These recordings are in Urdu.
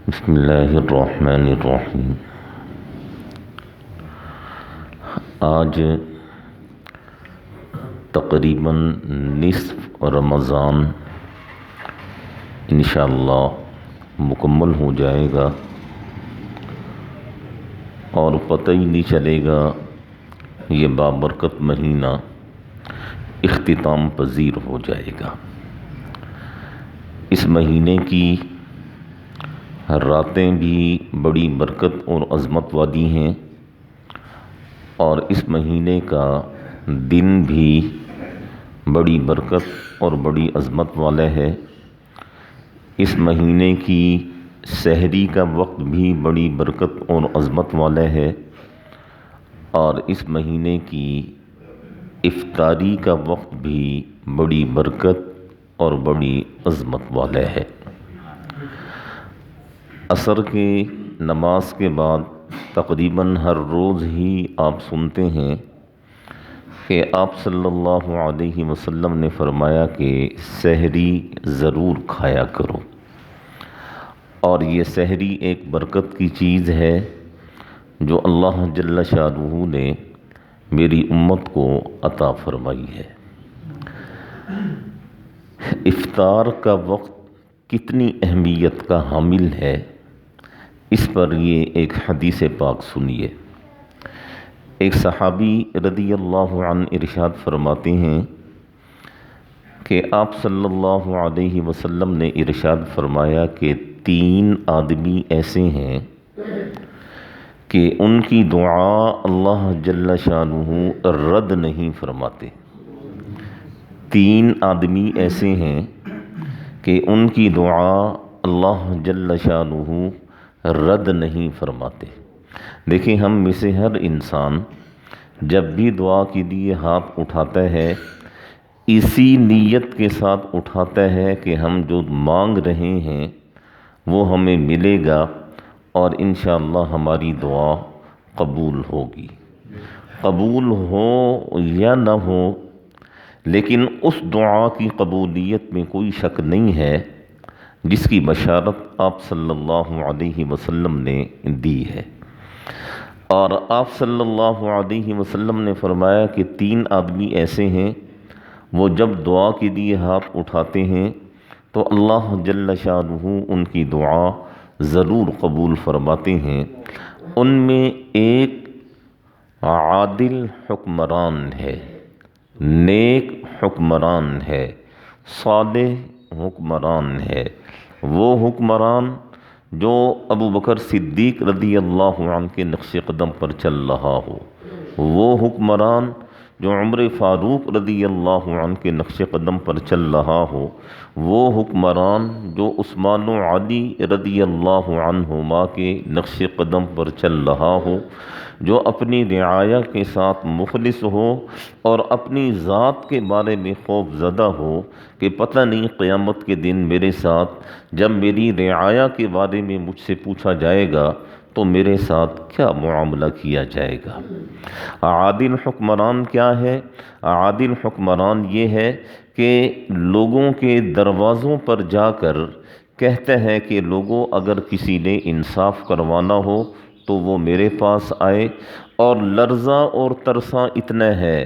بسم اللہ الرحمن الرحیم۔ آج تقریباً نصف رمضان انشاءاللہ مکمل ہو جائے گا اور پتہ ہی نہیں چلے گا یہ بابرکت مہینہ اختتام پذیر ہو جائے گا۔ اس مہینے کی راتیں بھی بڑی برکت اور عظمت والی ہیں اور اس مہینے کا دن بھی بڑی برکت اور بڑی عظمت والا ہے۔ اس مہینے کی سحری کا وقت بھی بڑی برکت اور عظمت والا ہے اور اس مہینے کی افطاری کا وقت بھی بڑی برکت اور بڑی عظمت والا ہے۔ عصر کی نماز کے بعد تقریباً ہر روز ہی آپ سنتے ہیں کہ آپ صلی اللہ علیہ وسلم نے فرمایا کہ سحری ضرور کھایا کرو، اور یہ سحری ایک برکت کی چیز ہے جو اللہ جل شانہ نے میری امت کو عطا فرمائی ہے۔ افطار کا وقت کتنی اہمیت کا حامل ہے، اس پر یہ ایک حدیث پاک سنیے۔ ایک صحابی رضی اللہ عنہ ارشاد فرماتے ہیں کہ آپ صلی اللہ علیہ وسلم نے ارشاد فرمایا کہ 3 آدمی ایسے ہیں کہ ان کی دعا اللہ جل شانہ رد نہیں فرماتے۔ 3 آدمی ایسے ہیں کہ ان کی دعا اللہ جل شانہ رد نہیں فرماتے۔ دیکھیں، ہم میں سے ہر انسان جب بھی دعا کے لیے ہاتھ اٹھاتا ہے اسی نیت کے ساتھ اٹھاتا ہے کہ ہم جو مانگ رہے ہیں وہ ہمیں ملے گا اور انشاءاللہ ہماری دعا قبول ہوگی۔ قبول ہو یا نہ ہو، لیکن اس دعا کی قبولیت میں کوئی شک نہیں ہے جس کی بشارت آپ صلی اللہ علیہ وسلم نے دی ہے۔ اور آپ صلی اللہ علیہ وسلم نے فرمایا کہ 3 آدمی ایسے ہیں وہ جب دعا کے لیے ہاتھ اٹھاتے ہیں تو اللہ جل شانہ ان کی دعا ضرور قبول فرماتے ہیں۔ ان میں ایک عادل حکمران ہے، نیک حکمران ہے، صالح حکمران ہے۔ وہ حکمران جو ابو بکر صدیق رضی اللہ عنہ کے نقش قدم پر چل رہا ہو، وہ حکمران جو عمر فاروق رضی اللہ عنہ کے نقش قدم پر چل رہا ہو، وہ حکمران جو عثمان و علی رضی اللہ عنہما کے نقش قدم پر چل رہا ہو، جو اپنی رعایا کے ساتھ مخلص ہو اور اپنی ذات کے بارے میں خوف زدہ ہو کہ پتہ نہیں قیامت کے دن میرے ساتھ جب میری رعایا کے بارے میں مجھ سے پوچھا جائے گا تو میرے ساتھ کیا معاملہ کیا جائے گا۔ عادل حکمران کیا ہے؟ عادل حکمران یہ ہے کہ لوگوں کے دروازوں پر جا کر کہتا ہے کہ لوگوں، اگر کسی نے انصاف کروانا ہو تو وہ میرے پاس آئے، اور لرزاں اور ترساں اتنا ہے،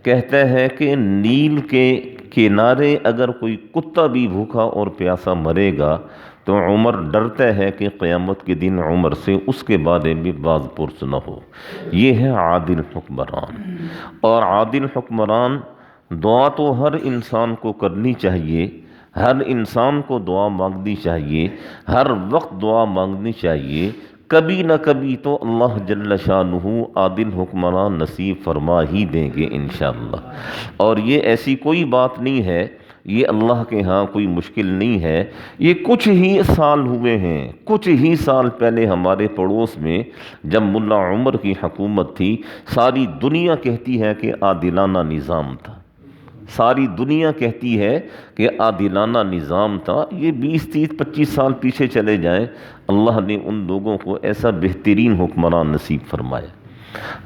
کہتا ہے کہ نیل کے کنارے اگر کوئی کتا بھی بھوکا اور پیاسا مرے گا تو عمر ڈرتا ہے کہ قیامت کے دن عمر سے اس کے بارے میں باز پرس نہ ہو۔ یہ ہے عادل حکمران۔ اور عادل حکمران دعا تو ہر انسان کو کرنی چاہیے، ہر انسان کو دعا مانگنی چاہیے، ہر وقت دعا مانگنی چاہیے۔ کبھی نہ کبھی تو اللہ جل شانہ عادل حکمران نصیب فرما ہی دیں گے انشاءاللہ۔ اور یہ ایسی کوئی بات نہیں ہے، یہ اللہ کے ہاں کوئی مشکل نہیں ہے۔ یہ کچھ ہی سال ہوئے ہیں، کچھ ہی سال پہلے ہمارے پڑوس میں جب ملا عمر کی حکومت تھی، ساری دنیا کہتی ہے کہ عادلانہ نظام تھا، ساری دنیا کہتی ہے کہ عادلانہ نظام تھا۔ یہ 20 30 25 سال پیچھے چلے جائیں، اللہ نے ان لوگوں کو ایسا بہترین حکمران نصیب فرمایا۔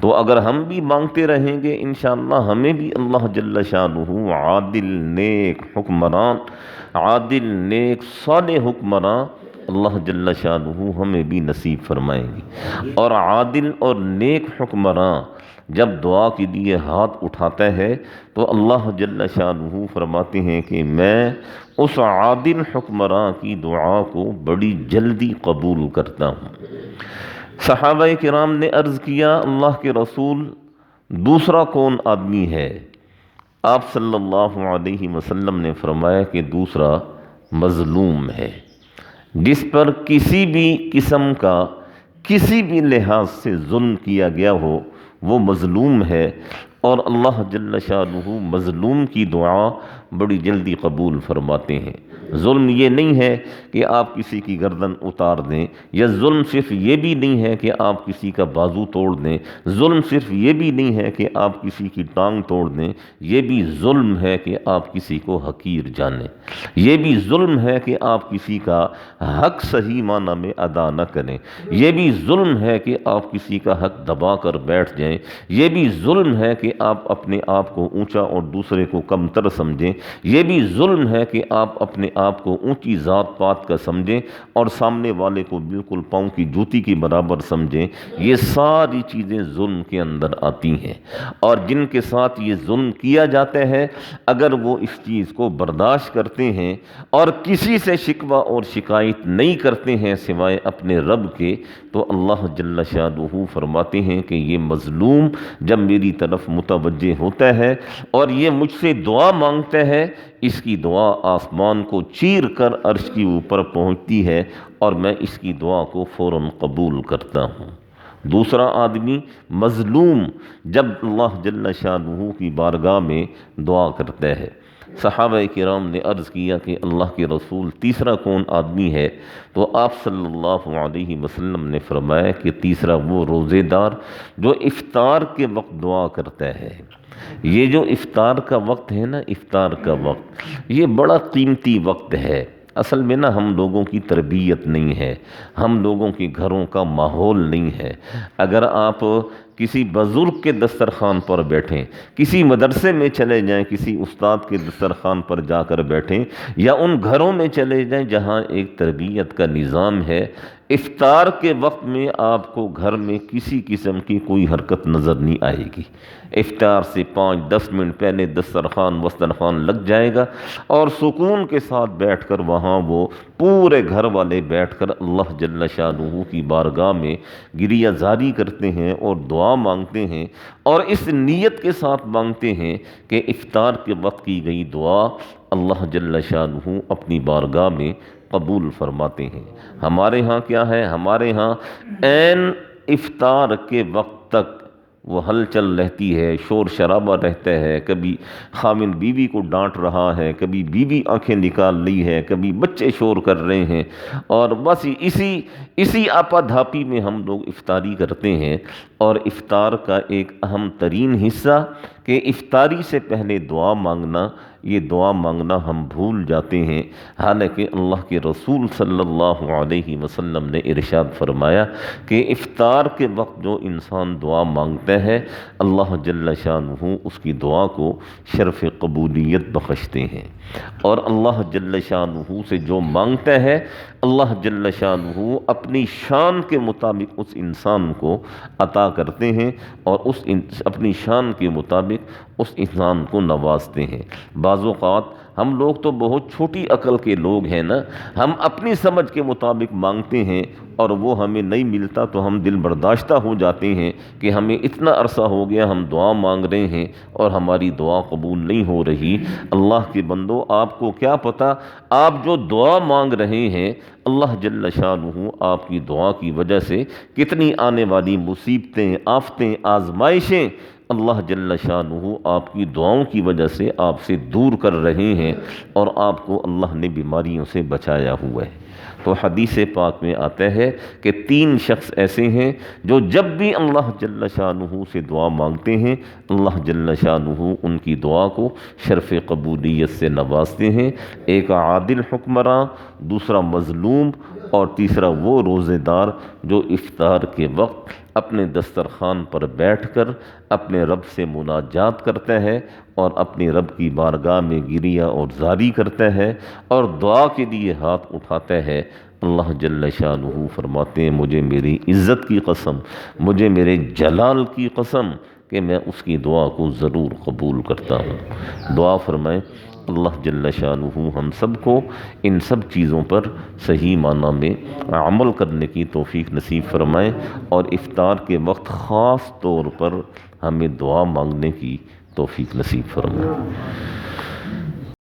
تو اگر ہم بھی مانگتے رہیں گے انشاءاللہ ہمیں بھی اللہ جل شانہ عادل نیک حکمران، عادل نیک صالح حکمران اللہ جل شانہ ہمیں بھی نصیب فرمائیں گے۔ اور عادل اور نیک حکمراں جب دعا کے لیے ہاتھ اٹھاتا ہے تو اللہ جل شانہ فرماتے ہیں کہ میں اس عادل حکمراں کی دعا کو بڑی جلدی قبول کرتا ہوں۔ صحابہ کرام نے عرض کیا اللہ کے رسول دوسرا کون آدمی ہے؟ آپ صلی اللہ علیہ وسلم نے فرمایا کہ دوسرا مظلوم ہے، جس پر کسی بھی قسم کا کسی بھی لحاظ سے ظلم کیا گیا ہو وہ مظلوم ہے، اور اللہ جل شانہ مظلوم کی دعا بڑی جلدی قبول فرماتے ہیں۔ ظلم یہ نہیں ہے کہ آپ کسی کی گردن اتار دیں، یا ظلم صرف یہ بھی نہیں ہے کہ آپ کسی کا بازو توڑ دیں، ظلم صرف یہ بھی نہیں ہے کہ آپ کسی کی ٹانگ توڑ دیں، یہ بھی ظلم ہے کہ آپ کسی کو حقیر جانیں، یہ بھی ظلم ہے کہ آپ کسی کا حق صحیح معنی میں ادا نہ کریں، یہ بھی ظلم ہے کہ آپ کسی کا حق دبا کر بیٹھ جائیں، یہ بھی ظلم ہے کہ آپ اپنے آپ کو اونچا اور دوسرے کو کمتر سمجھیں، یہ بھی ظلم ہے کہ آپ اپنے آپ کو اونچی ذات پات کا سمجھیں اور سامنے والے کو بالکل پاؤں کی جوتی کی برابر سمجھیں۔ یہ ساری چیزیں ظلم کے اندر آتی ہیں، اور جن کے ساتھ یہ ظلم کیا جاتا ہے اگر وہ اس چیز کو برداشت کرتے ہیں اور کسی سے شکوہ اور شکایت نہیں کرتے ہیں سوائے اپنے رب کے، تو اللہ جل شانہ فرماتے ہیں کہ یہ مظلوم جب میری طرف متوجہ ہوتا ہے اور یہ مجھ سے دعا مانگتا ہے، اس کی دعا آسمان کو چیر کر عرش کی اوپر پہنچتی ہے اور میں اس کی دعا کو فوراً قبول کرتا ہوں۔ دوسرا آدمی مظلوم جب اللہ جل شانہ کی بارگاہ میں دعا کرتا ہے۔ صحابہ کرام نے عرض کیا کہ اللہ کے رسول تیسرا کون آدمی ہے؟ تو آپ صلی اللہ علیہ وسلم نے فرمایا کہ تیسرا وہ روزے دار جو افطار کے وقت دعا کرتا ہے۔ یہ جو افطار کا وقت ہے نا، افطار کا وقت یہ بڑا قیمتی وقت ہے۔ اصل میں نا ہم لوگوں کی تربیت نہیں ہے، ہم لوگوں کے گھروں کا ماحول نہیں ہے۔ اگر آپ کسی بزرگ کے دسترخوان پر بیٹھیں، کسی مدرسے میں چلے جائیں، کسی استاد کے دسترخوان پر جا کر بیٹھیں، یا ان گھروں میں چلے جائیں جہاں ایک تربیت کا نظام ہے، افطار کے وقت میں آپ کو گھر میں کسی قسم کی کوئی حرکت نظر نہیں آئے گی۔ افطار سے 5-10 منٹ پہلے دسترخوان لگ جائے گا اور سکون کے ساتھ بیٹھ کر وہاں وہ پورے گھر والے بیٹھ کر اللہ جل شانہ کی بارگاہ میں گریہ زاری کرتے ہیں اور دعا مانگتے ہیں، اور اس نیت کے ساتھ مانگتے ہیں کہ افطار کے وقت کی گئی دعا اللہ جل شانہ اپنی بارگاہ میں قبول فرماتے ہیں۔ ہمارے ہاں کیا ہے؟ ہمارے ہاں عین افطار کے وقت تک وہ ہلچل رہتی ہے، شور شرابہ رہتا ہے، کبھی خامن بیوی کو ڈانٹ رہا ہے، کبھی بیوی آنکھیں نکال لی ہے، کبھی بچے شور کر رہے ہیں، اور بس اسی آپا دھاپی میں ہم لوگ افطاری کرتے ہیں۔ اور افطار کا ایک اہم ترین حصہ کہ افطاری سے پہلے دعا مانگنا، یہ دعا مانگنا ہم بھول جاتے ہیں، حالانکہ اللہ کے رسول صلی اللہ علیہ وسلم نے ارشاد فرمایا کہ افطار کے وقت جو انسان دعا مانگتا ہے اللہ جل شانہ اس کی دعا کو شرف قبولیت بخشتے ہیں، اور اللہ جل شانہ سے جو مانگتا ہے اللہ جل شانہ اپنی شان کے مطابق اس انسان کو عطا کرتے ہیں، اور اپنی شان کے مطابق اس انسان کو نوازتے ہیں۔ بعض اوقات ہم لوگ تو بہت چھوٹی عقل کے لوگ ہیں نا، ہم اپنی سمجھ کے مطابق مانگتے ہیں اور وہ ہمیں نہیں ملتا تو ہم دل برداشتہ ہو جاتے ہیں کہ ہمیں اتنا عرصہ ہو گیا ہم دعا مانگ رہے ہیں اور ہماری دعا قبول نہیں ہو رہی۔ اللہ کے بندو، آپ کو کیا پتہ آپ جو دعا مانگ رہے ہیں اللہ جل شانہ آپ کی دعا کی وجہ سے کتنی آنے والی مصیبتیں، آفتیں، آزمائشیں اللہ جل شانہ آپ کی دعاؤں کی وجہ سے آپ سے دور کر رہے ہیں، اور آپ کو اللہ نے بیماریوں سے بچایا ہوا ہے۔ تو حدیث پاک میں آتا ہے کہ 3 شخص ایسے ہیں جو جب بھی اللہ جل شانہ سے دعا مانگتے ہیں اللہ جل شانہ ان کی دعا کو شرف قبولیت سے نوازتے ہیں۔ ایک عادل حکمراں، دوسرا مظلوم، اور تیسرا وہ روزے دار جو افطار کے وقت اپنے دسترخوان پر بیٹھ کر اپنے رب سے مناجات کرتا ہے اور اپنے رب کی بارگاہ میں گریہ اور زاری کرتا ہے اور دعا کے لیے ہاتھ اٹھاتا ہے۔ اللہ جل شانہ فرماتے ہیں مجھے میری عزت کی قسم، مجھے میرے جلال کی قسم کہ میں اس کی دعا کو ضرور قبول کرتا ہوں۔ دعا فرمائیں اللہ جل شانہ ہم سب کو ان سب چیزوں پر صحیح معنی میں عمل کرنے کی توفیق نصیب فرمائیں، اور افطار کے وقت خاص طور پر ہمیں دعا مانگنے کی توفیق نصیب فرمائیں۔